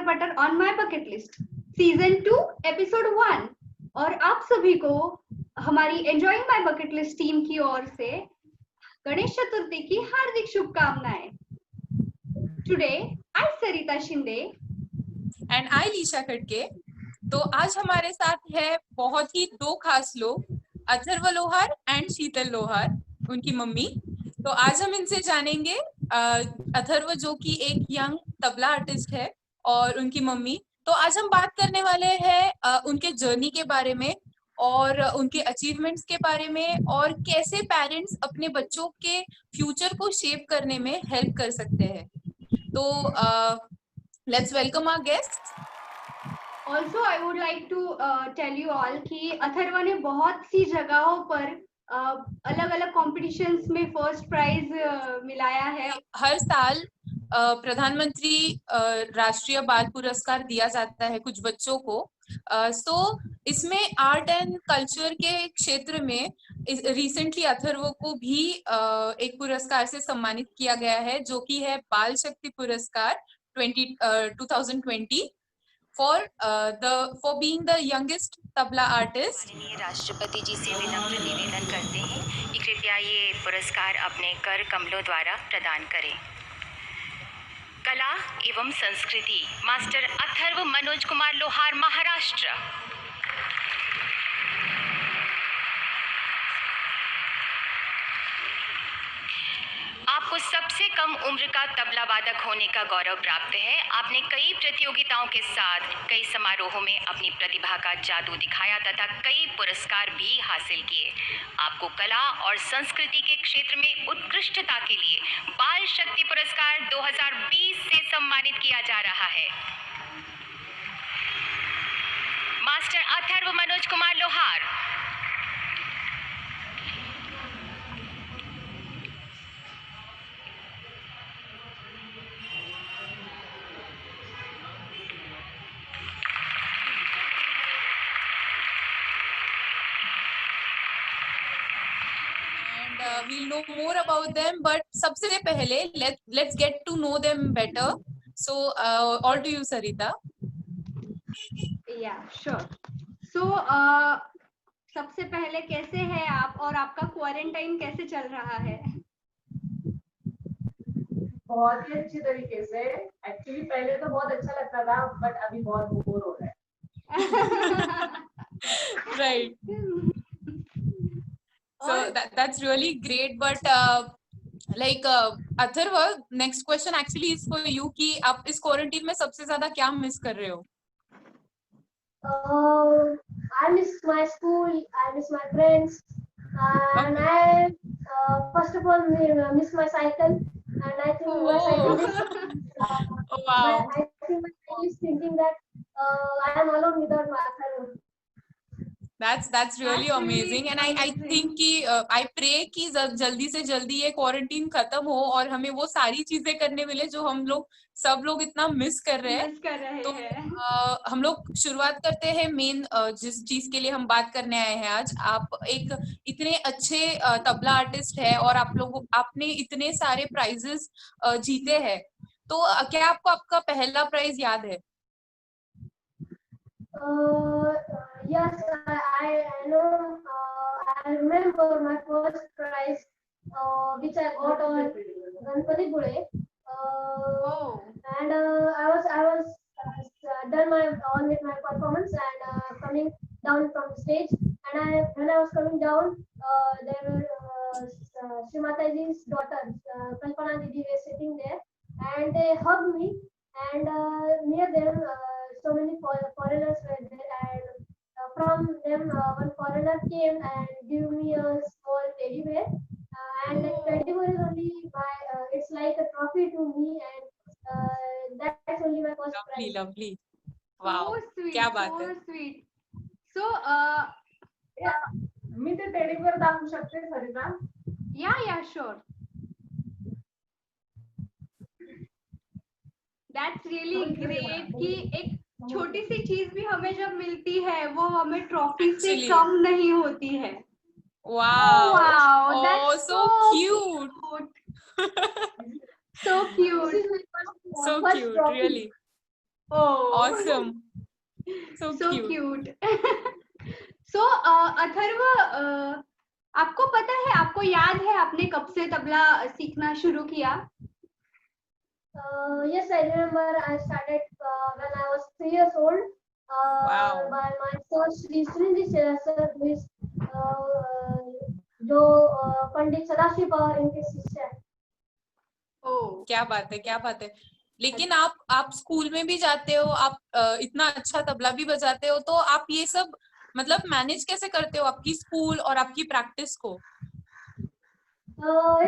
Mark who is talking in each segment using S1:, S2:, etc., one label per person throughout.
S1: Butter on my bucket list season 2 episode 1। और आप सभी को हमारी enjoying my bucket list team की ओर से गणेश चतुर्थी की हार्दिक शुभकामनाएं। Today I Sarita Shinde
S2: and I Leesha Khadke. तो आज हमारे साथ है बहुत ही दो खास लोग, अथर्व लोहार एंड शीतल लोहार, उनकी मम्मी। तो आज हम इनसे जानेंगे अथर्व जो कि एक यंग तबला आर्टिस्ट है और उनकी मम्मी। तो आज हम बात करने वाले हैं उनके जर्नी के बारे में और उनके अचीवमेंट्स के बारे में और कैसे पेरेंट्स अपने बच्चों के फ्यूचर को शेप करने में हेल्प कर सकते हैं। तो let's welcome our guest.
S1: Also I would like to tell you all कि अथर्व ने बहुत सी जगहों पर अलग अलग कॉम्पिटिशन्स में फर्स्ट प्राइज मिलाया है।
S2: हर साल प्रधानमंत्री राष्ट्रीय बाल पुरस्कार दिया जाता है कुछ बच्चों को। सो इसमें आर्ट एंड कल्चर के क्षेत्र में रिसेंटली अथर्व को भी एक पुरस्कार से सम्मानित किया गया है, जो कि है बाल शक्ति पुरस्कार 2020 for being the youngest tabla artist.
S3: राष्ट्रपति जी से विनम्र निवेदन करते हैं कि कृपया ये पुरस्कार अपने कर कमलों द्वारा प्रदान करें। कला एवं संस्कृति मास्टर अथर्व मनोज कुमार लोहार, महाराष्ट्र। आपको सबसे कम उम्र का तबला वादक होने का गौरव प्राप्त है। आपने कई प्रतियोगिताओं के साथ कई समारोहों में अपनी प्रतिभा का जादू दिखाया तथा कई पुरस्कार भी हासिल किए। आपको कला और संस्कृति के क्षेत्र में उत्कृष्टता के लिए बाल शक्ति पुरस्कार 2020 से सम्मानित किया जा रहा है। मास्टर अथर्व मनोज कुमार लोहार।
S2: We'll know more about them, but सबसे पहले let's get to know them better. So all to you, Sarita.
S1: Yeah, sure. So सबसे पहले कैसे हैं आप और आपका क्वारंटाइन कैसे चल रहा है?
S4: बहुत ही अच्छी तरीके से। एक्चुअली पहले तो बहुत अच्छा लगता था, बट अभी बहुत बोर हो रहा है।
S2: Right. So that's really great, but Atharva, next question actually is for you कि आप इस क्वारंटीन में सबसे ज्यादा क्या मिस कर रहे हो?
S5: I miss my school, I miss my friends, and I first of all miss my cycle, and I think my cycle is
S2: Oh wow.
S5: I think my cycle is thinking that I am alone without my cycle.
S2: That's really amazing, and I think कि I pray कि जल्दी से जल्दी ये quarantine खत्म हो और हमें वो सारी चीजें करने मिले जो हम लोग सब लोग इतना मिस कर रहे हैं। तो हम लोग शुरुआत करते हैं मेन जिस चीज के लिए हम बात करने आए हैं आज। आप एक इतने अच्छे तबला आर्टिस्ट है और आपने इतने सारे प्राइजेस जीते हैं, तो क्या आपको आपका पहला प्राइज याद है?
S5: Yes, I know. I remember my first prize, which I got on Ganpati Pule. And I was done on with my performance and coming down from the stage. And when I was coming down, there were Srimataji's daughter, Kalpana Didi, were sitting there, and they hugged me. And near them, so many foreigners were there, and from them one foreigner came and gave me a small teddy bear, and that teddy bear is only it's like a trophy to me, and that's only my first prize.
S2: Lovely. Wow.
S1: So sweet.
S2: क्या बात
S1: so
S2: है?
S1: sweet. So
S4: मी ते teddy bare दाखवू शकते सरिता?
S1: yeah, sure. That's really great कि एक छोटी सी चीज भी हमें जब मिलती है वो हमें ट्रॉफी से कम नहीं होती है।
S2: Wow.
S1: That's
S2: so cute.
S1: So cute.
S2: So cute, really.
S1: Oh,
S2: awesome. So
S1: so
S2: cute.
S1: cute. So Atharva, आपको पता है, आपको याद है आपने कब से तबला सीखना शुरू किया?
S5: Yes, I remember I started when I was 3 years old.
S2: Wow.
S5: By my first Srinji sir, who is जो पंडित सदाशिव पवार इनके शिष्य हैं.
S1: Oh,
S2: क्या बात है, क्या बात है. लेकिन आप स्कूल में भी जाते हो, आप इतना अच्छा तबला भी बजाते हो, तो आप ये सब मतलब मैनेज कैसे करते हो आपकी स्कूल और आपकी प्रैक्टिस को?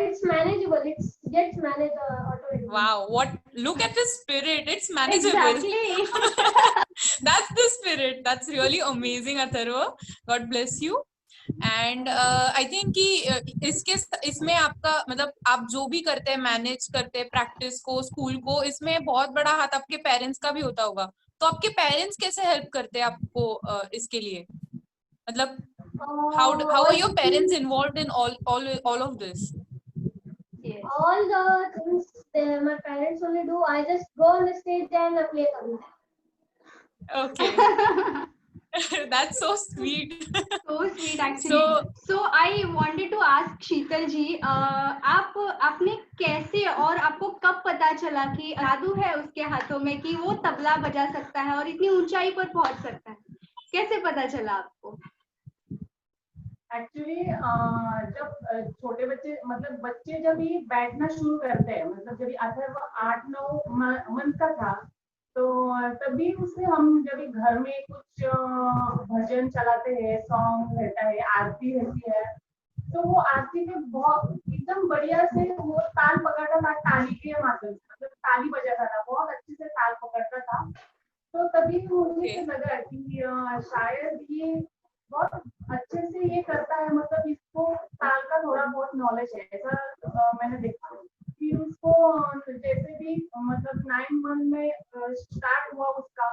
S5: It's manageable. It gets managed automatically.
S2: Wow, look at the spirit. It's manageable.
S1: exactly.
S2: That's the spirit. That's really amazing, Atharva. God bless you. And I think कि इसमें आपका मतलब आप जो भी करते हैं, मैनेज करते हैं प्रैक्टिस को, स्कूल को, इसमें बहुत बड़ा हाथ आपके पेरेंट्स का भी होता होगा. तो आपके पेरेंट्स कैसे हेल्प करते हैं आपको इसके लिए? मतलब how are your parents involved in all of this?
S1: Yes.
S5: All the things my parents only do. I just go on the stage and play tabla.
S2: Okay. That's so sweet.
S1: So sweet actually. So I wanted to ask शीतल जी, आपने कैसे और आपको कब पता चला कि जादू है उसके हाथों में कि वो तबला बजा सकता है और इतनी ऊंचाई पर पहुंच सकता है? कैसे पता चला आपको?
S4: एक्चुअली जब छोटे बच्चे मतलब बच्चे जब ही बैठना शुरू करते हैं, मतलब जब अथर्व 8-9 मंथ का था, तो तभी उसे हम जब घर में कुछ भजन चलाते हैं, सॉन्ग रहता है, आरती रहती है, तो वो आरती में बहुत एकदम बढ़िया से वो ताल पकड़ता था, ताली के माध्यम से, मतलब ताली बजाता था, बहुत अच्छे से ताल पकड़ता था. तो तभी मुझे लगा कि शायद ये बहुत अच्छे से ये करता है, मतलब इसको ताल का थोड़ा बहुत नॉलेज है, ऐसा मैंने देखा. फिर उसको जैसे भी मतलब 9 मंथ में स्टार्ट हुआ उसका,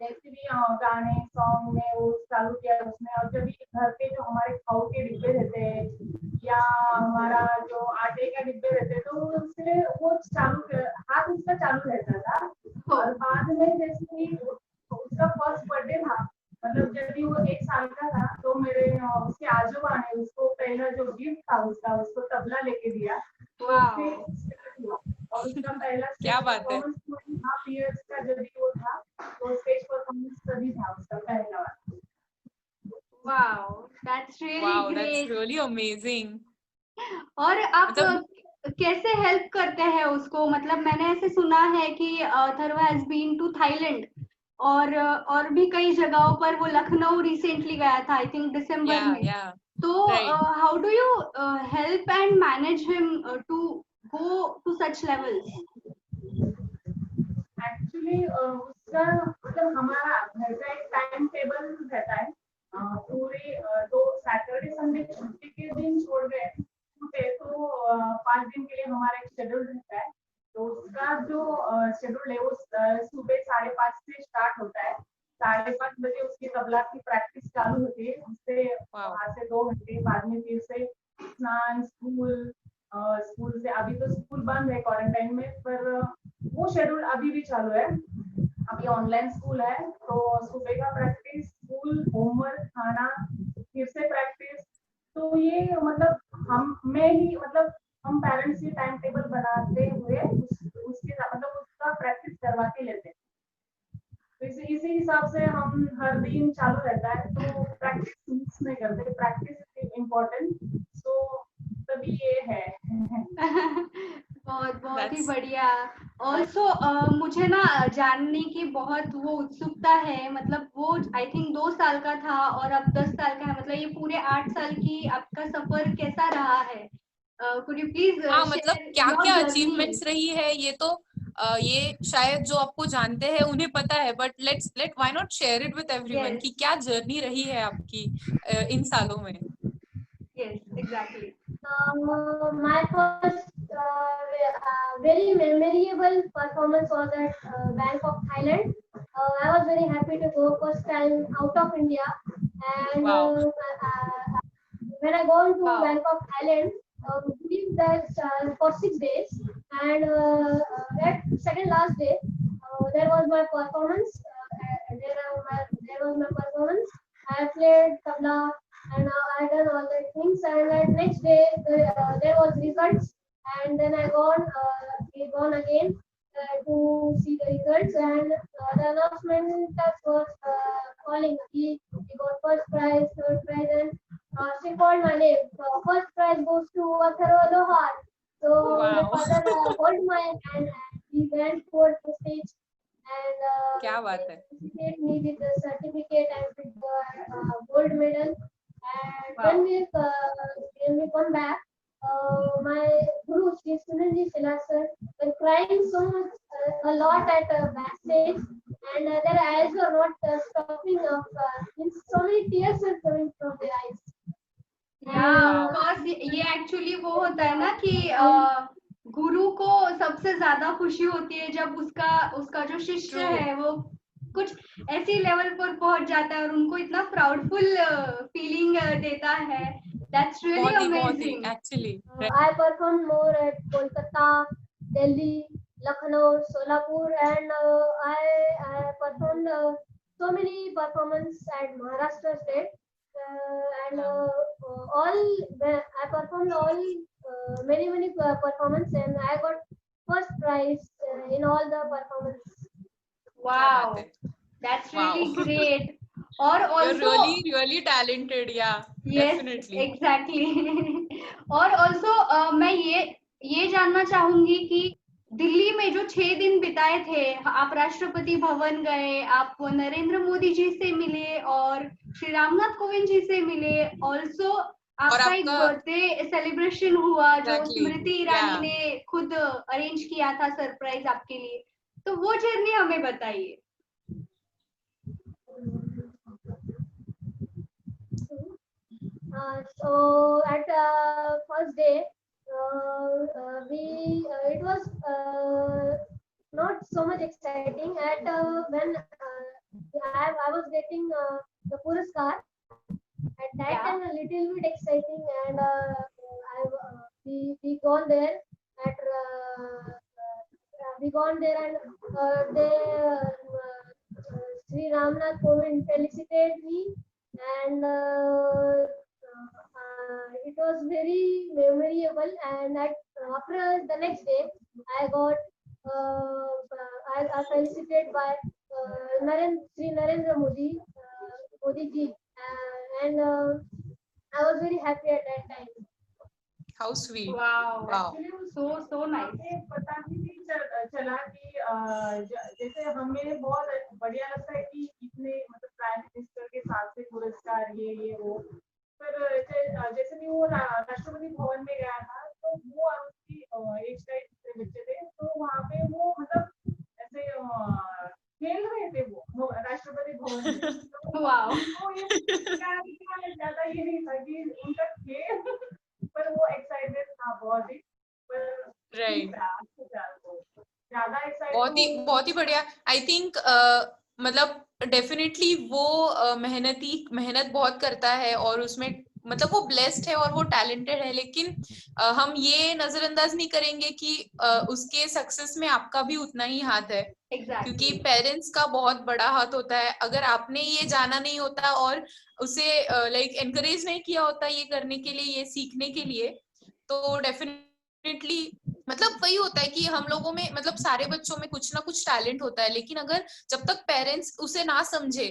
S4: जैसे भी गाने सॉन्ग में वो चालू किया उसने. और जब भी घर के जो हमारे खाओ के डिब्बे रहते हैं या हमारा जो आटे का डिब्बे रहते हैं, तो उससे वो चालू हाथ उसका चालू रहता था. और बाद में जैसे ही उसका फर्स्ट बर्थडे था, मतलब जब भी वो 1 साल का था, तो मेरे उसके आजोबा ने उसको पहला जो गिफ्ट था उसको तबला लेके दिया. और उसका पहला
S2: क्या बात है.
S4: 2.5 years का जब भी वो था, तो स्टेज परफॉर्मेंस तभी था उसका पहला वाला.
S1: Wow, that's really
S2: Wow,
S1: great.
S2: that's really amazing.
S1: और आप कैसे हेल्प करते हैं उसको? मतलब मैंने ऐसे सुना है कि Atharva has been to Thailand और भी कई जगहों पर, वो लखनऊ रिसेंटली गया था, आई थिंक दिसंबर में. तो how do you help and manage him to go to such levels?
S4: Actually उसका मतलब हमारा घर का एक टाइम टेबल रहता है. पूरे तो सैटरडे संडे छुट्टी के दिन छोड़ गए तो 5 दिन के लिए हमारा एक शेड्यूल रहता है. तो उसका जो शेड्यूल है वो सुबह 5:30 से स्टार्ट होता है. 5:30 बजे उसकी तबला की प्रैक्टिस चालू होती है. उससे वहाँ से 2 घंटे बाद में फिर से स्नान, स्कूल से. अभी तो स्कूल बंद है क्वारंटाइन में, पर वो शेड्यूल अभी भी चालू है. अभी ऑनलाइन स्कूल है, तो सुबह का प्रैक्टिस, स्कूल, होमवर्क, खाना, फिर से प्रैक्टिस. तो ये मतलब हम पेरेंट्स ही टाइम टेबल बनाते हुए उसके मतलब उसका प्रैक्टिस करवा के लेते हैं. तो इसी हिसाब से हम हर दिन चालू रहता है. तो प्रैक्टिस मिस नहीं करते, प्रैक्टिस इज इम्पोर्टेंट. तो तभी ये है.
S1: बहुत ही बढ़िया. ऑल्सो मुझे ना जानने की बहुत वो उत्सुकता है. मतलब वो आई थिंक 2 साल का था और अब 10 साल का है. मतलब ये पूरे 8 साल की आपका सफर कैसा रहा है? कुड यू प्लीज
S2: मतलब क्या क्या अचीवमेंट्स रही है, ये तो ये शायद जो आपको जानते हैं उन्हें पता है, but let why not share it with everyone कि क्या जर्नी रही है आपकी इन सालों में.
S1: Yes, exactly.
S5: My first very memorable performance was at Bangkok, Thailand. I was very happy to go first time out of India, and when I go to Bangkok, Thailand, we lived there for 6 days, and at second last day, there was my performance. There was my performance. I played tabla and I done all the things. And at next day there was results, and then I gone again to see the results, and the announcement was calling. He got first prize, third prize, and she called my name. So first prize goes to Atharva Lohar. So my
S2: Wow.
S5: father hold my hand and he went towards the stage, and
S2: क्या बात है.
S5: felicitate me with the certificate and with the gold medal. And
S1: Wow.
S5: when we come back, my guru Shri Sunilji Shila sir were crying so much, a lot at backstage, and their eyes were not stopping of so many tears were coming from their eyes.
S1: Of course ये actually वो होता है ना कि गुरु को सबसे ज्यादा खुशी होती है जब उसका जो शिष्य
S2: True.
S1: है वो कुछ ऐसी लेवल पर पहुंच जाता है और उनको इतना प्राउडफुल फीलिंग देता है. दैट्स रियली
S2: बहुत ही
S1: amazing.
S2: actually.
S5: I performed more at Kolkata, Delhi, Lucknow, Solapur, and I performed so many performances at Maharashtra state, and I performed all many performances, and I got first prize in all the performances.
S2: क्या
S1: wow,
S2: बात है.
S1: That's
S2: Wow.
S1: Really great. और
S2: You're
S1: also
S2: really talented. Yeah, definitely.
S1: Exactly. और also मैं ये जानना चाहूंगी कि दिल्ली में जो 6 दिन बिताए थे, आप राष्ट्रपति भवन गए, आप नरेंद्र मोदी जी से मिले और श्री रामनाथ कोविंद जी से मिले. ऑल्सो आपका एक
S2: आपका-
S1: बर्थडे सेलिब्रेशन हुआ जो
S2: Exactly.
S1: स्मृति ईरानी
S2: Yeah.
S1: ने खुद अरेंज किया था सरप्राइज आपके लिए. तो वो जर्नी हमें बताइए.
S5: So at first day, it was not so much exciting. At when I was getting the Puraskar, at that
S1: Yeah.
S5: time a little bit exciting, and we gone there at we gone there, and Sri Ramnath Kovind felicited me, and it was very memorable. And after the next day, I got I felicited by Sri Narendra Modi ji, and I was very happy at that time.
S2: How sweet.
S1: Wow,
S2: Wow.
S1: so nice.
S4: हमें पता ही नहीं चला कि जैसे हमें बहुत बढ़िया लगता है कि इतने मतलब प्राइम मिनिस्टर के साथ से पुरस्कार ये वो. पर जैसे भी वो राष्ट्रपति भवन में गया था तो वो और उसकी एज का जितने बच्चे थे तो वहाँ पे वो मतलब ऐसे खेल रहे थे वो राष्ट्रपति भवन में. तो
S1: वाओ.
S4: वो ये ज्यादा ये नहीं था कि उनका खेल, पर वो एक्साइटेड था बहुत ही. पर
S2: Right.
S4: ज्यादा एक्साइटेड
S2: बहुत ही बढ़िया. आई थिंक मतलब डेफिनेटली वो मेहनत बहुत करता है और उसमें मतलब वो ब्लेस्ड है और वो टैलेंटेड है, लेकिन हम ये नजरअंदाज नहीं करेंगे कि उसके सक्सेस में आपका भी उतना ही हाथ है. क्योंकि पेरेंट्स का बहुत बड़ा हाथ होता है. अगर आपने ये जाना नहीं होता और उसे लाइक एनकरेज नहीं किया होता ये करने के लिए, ये सीखने के लिए, तो डेफिनेटली मतलब वही होता है कि हम लोगों में मतलब सारे बच्चों में कुछ ना कुछ टैलेंट होता है, लेकिन अगर जब तक पेरेंट्स उसे ना समझे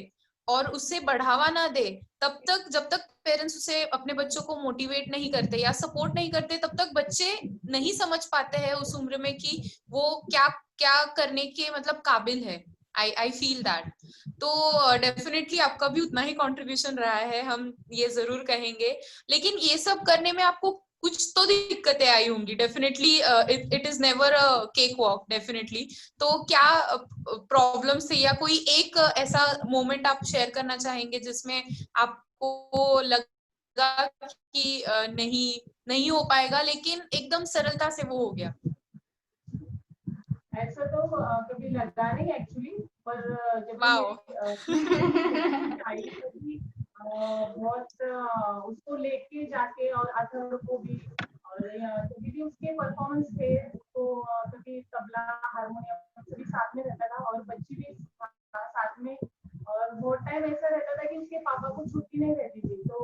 S2: और उससे बढ़ावा ना दे, तब तक जब तक पेरेंट्स उसे अपने बच्चों को मोटिवेट नहीं करते या सपोर्ट नहीं करते, तब तक बच्चे नहीं समझ पाते हैं उस उम्र में कि वो क्या क्या करने के मतलब काबिल है. I feel that. तो डेफिनेटली आपका भी उतना ही कंट्रीब्यूशन रहा है, हम ये जरूर कहेंगे. लेकिन ये सब करने में आपको कुछ तो दिक्कतें आई होंगी. Definitely it is never a cake walk. Definitely. तो क्या प्रॉब्लम्स थे या कोई एक ऐसा मोमेंट आप शेयर करना चाहेंगे जिसमें आपको लगा कि नहीं हो पाएगा, लेकिन एकदम सरलता से वो हो गया?
S4: ऐसा तो कभी लगा नहीं एक्चुअली, पर जब
S2: वाओ.
S4: आई तभी बहुत उसको लेके जाके और अथर को भी और कभी भी उसके परफॉर्मेंस थे तो कभी तबला हारमोनियम सभी साथ में रहता था और बच्ची भी साथ में, और बहुत टाइम ऐसा रहता था कि उसके पापा को छुट्टी नहीं रहती थी, तो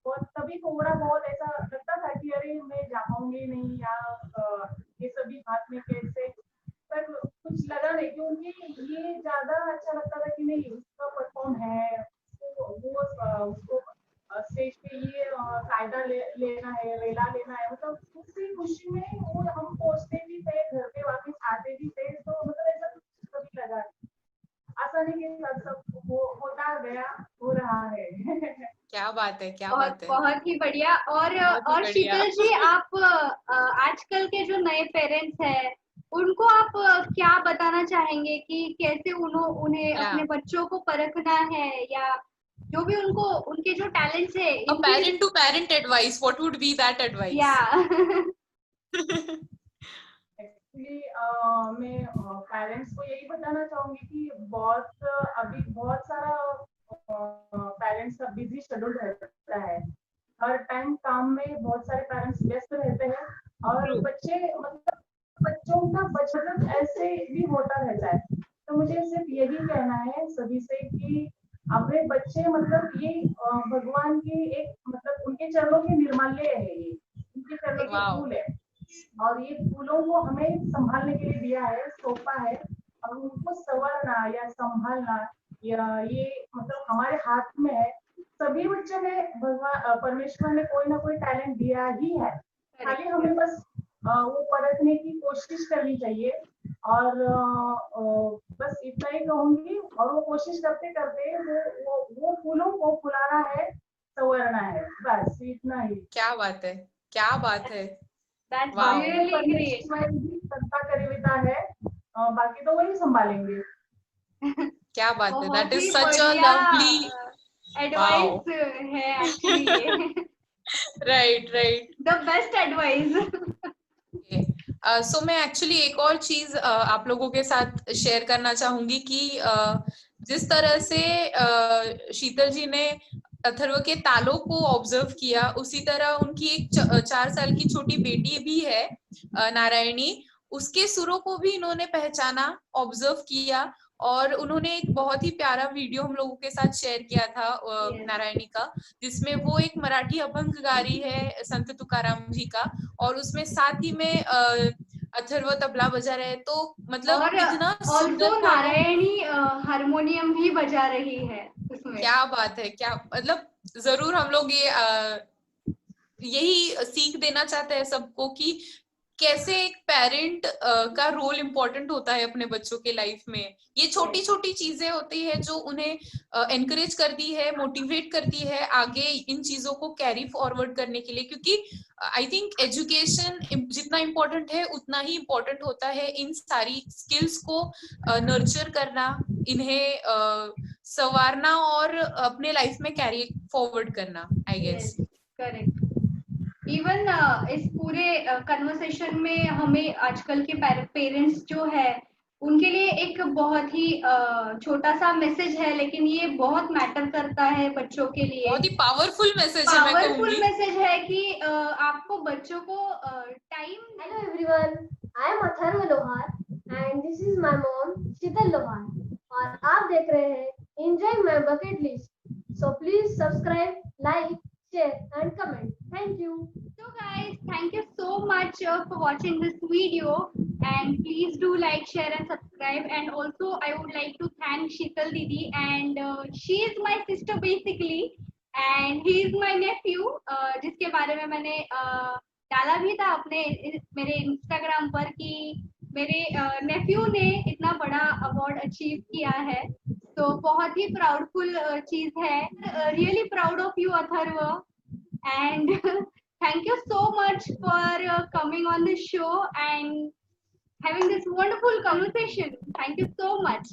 S4: बहुत तभी थोड़ा बहुत ऐसा लगता था कि अरे मैं जा पाऊंगी नहीं, या ये सभी हाथ में कैसे, पर कुछ लगा नहीं, क्योंकि ये ज्यादा अच्छा लगता था कि नहीं उसका परफॉर्म है, उसको स्टेज पे ये कायदा लेना है, रेला लेना है, मतलब उसी खुशी में वो हम पहुंचते भी थे, घर पे वापस आते भी थे, तो मतलब ऐसा कभी लगा आसानी के साथ सब होता गया, हो रहा है।
S2: क्या बात है, क्या
S1: बहुत
S2: बात है,
S1: बहुत ही बढ़िया।
S2: बहुत ही
S1: और
S2: बढ़िया।
S1: शीतल जी, आप आजकल के जो नए पेरेंट्स हैं उनको आप क्या बताना चाहेंगे कि कैसे उन्हें
S2: Yeah.
S1: अपने बच्चों को परखना है, या जो भी उनको उनके जो टैलेंट्स है
S2: A parent to parent advice, what would be that advice?
S1: या
S4: एक्चुअली मैं पेरेंट्स को यही बताना चाहूंगी कि अभी बहुत सारा पेरेंट्स का बिजी शेड्यूल रहता है, हर टाइम काम में बहुत सारे पेरेंट्स व्यस्त रहते हैं, और
S2: True.
S4: बच्चों का बचपन ऐसे भी होता रहता है, तो मुझे सिर्फ यही कहना है सभी से कि अपने बच्चे मतलब ये भगवान की एक मतलब उनके चरणों के निर्माल्य है, ये उनके चरणों के
S2: Wow.
S4: फूल है, और ये फूलों को हमें संभालने के लिए दिया है, सौंपा है, और उनको संवारना या संभालना या ये मतलब हमारे हाथ में है। सभी बच्चों ने भगवान परमेश्वर ने कोई ना कोई टैलेंट दिया ही है, खाली हमें बस वो परखने की कोशिश करनी चाहिए, और बस इतना ही कहूंगी, और वो कोशिश करते करते वो फूलों को फुलाना है, संवारना है, बस इतना ही।
S2: क्या बात है, क्या बात है।
S1: That's
S2: Wow.
S1: really great.
S4: परमेश्वर की सत्ता करीबिता है, बाकी तो वही संभालेंगे।
S2: क्या बात है,
S1: बहुत
S2: that is
S1: ही
S2: such a
S1: बढ़िया
S2: lovely,
S1: एडवाइस है एक्चुअली ये
S2: right, right.
S1: The best advice.
S2: So मैं एक्चुअली एक और चीज आप लोगों के साथ शेयर करना चाहूंगी कि जिस तरह से शीतल जी ने अथर्व के तालों को ऑब्जर्व किया, उसी तरह उनकी एक 4 साल की छोटी बेटी भी है नारायणी, उसके सुरों को भी इन्होंने पहचाना, ऑब्जर्व किया, और उन्होंने एक बहुत ही प्यारा वीडियो हम लोगों के साथ शेयर किया था नारायणी का, जिसमें वो एक मराठी अभंग गा रही है संत तुकाराम जी का, और उसमें साथ ही में अथर्व तबला बजा रहे हैं, तो मतलब
S1: और
S2: कितना
S1: ऑल्सो
S2: सुंदर था।
S1: नारायणी हारमोनियम भी बजा रही है उसमें।
S2: क्या बात है, क्या मतलब जरूर हम लोग ये यही सीख देना चाहते हैं सबको कि कैसे एक पेरेंट का रोल इम्पोर्टेंट होता है अपने बच्चों के लाइफ में। ये छोटी छोटी चीजें होती है जो उन्हें एनकरेज करती है, मोटिवेट करती है आगे इन चीजों को कैरी फॉरवर्ड करने के लिए, क्योंकि आई थिंक एजुकेशन जितना इम्पोर्टेंट है उतना ही इम्पोर्टेंट होता है इन सारी स्किल्स को नर्चर करना, इन्हें संवारना और अपने लाइफ में कैरी फॉरवर्ड करना, आई गेस।
S1: करेक्ट। इवन इस पूरे कन्वर्सेशन में हमें आजकल के पेरेंट्स जो है उनके लिए एक बहुत ही छोटा सा मैसेज है, लेकिन ये बहुत मैटर करता है बच्चों के लिए।
S2: बहुत ही पावरफुल मैसेज है, मैं
S1: पावरफुल
S2: कहूंगी।
S1: मैसेज है कि आपको बच्चों को time.
S5: Hello everyone, I am Atharva Lohar and this is my mom Sheetal Lohar और आप देख रहे हैं Enjoying My Bucket List. So please subscribe, like, share and comment. Thank you.
S1: So guys, thank you so much for watching this video, and please do like, share and subscribe. And also I would like to thank Sheetal Didi, and she is my sister basically, and he is my nephew, जिसके बारे में मैंने डाला भी था अपने मेरे Instagram पर कि मेरे नेफ्यू ने इतना बड़ा अवार्ड अचीव किया है, तो बहुत ही प्राउडफुल चीज है। Really proud of you Atharva, and thank you so much for coming on the show and having this wonderful conversation. Thank you so much.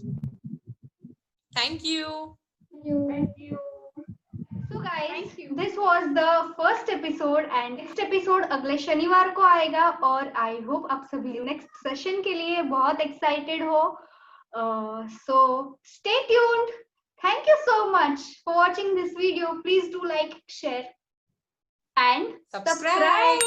S2: Thank you.
S4: Thank you.
S1: So guys, this was the first episode and next episode अगले शनिवार को आएगा, और I hope आप सभी next session के लिए बहुत excited हो. So stay tuned. Thank you so much for watching this video. Please do like, share and subscribe.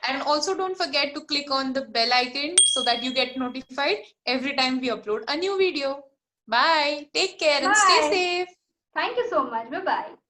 S2: And also don't forget to click on the bell icon so that you get notified every time we upload a new video. Bye. Take care and stay
S1: Bye.
S2: safe.
S1: Thank you so much. Bye bye.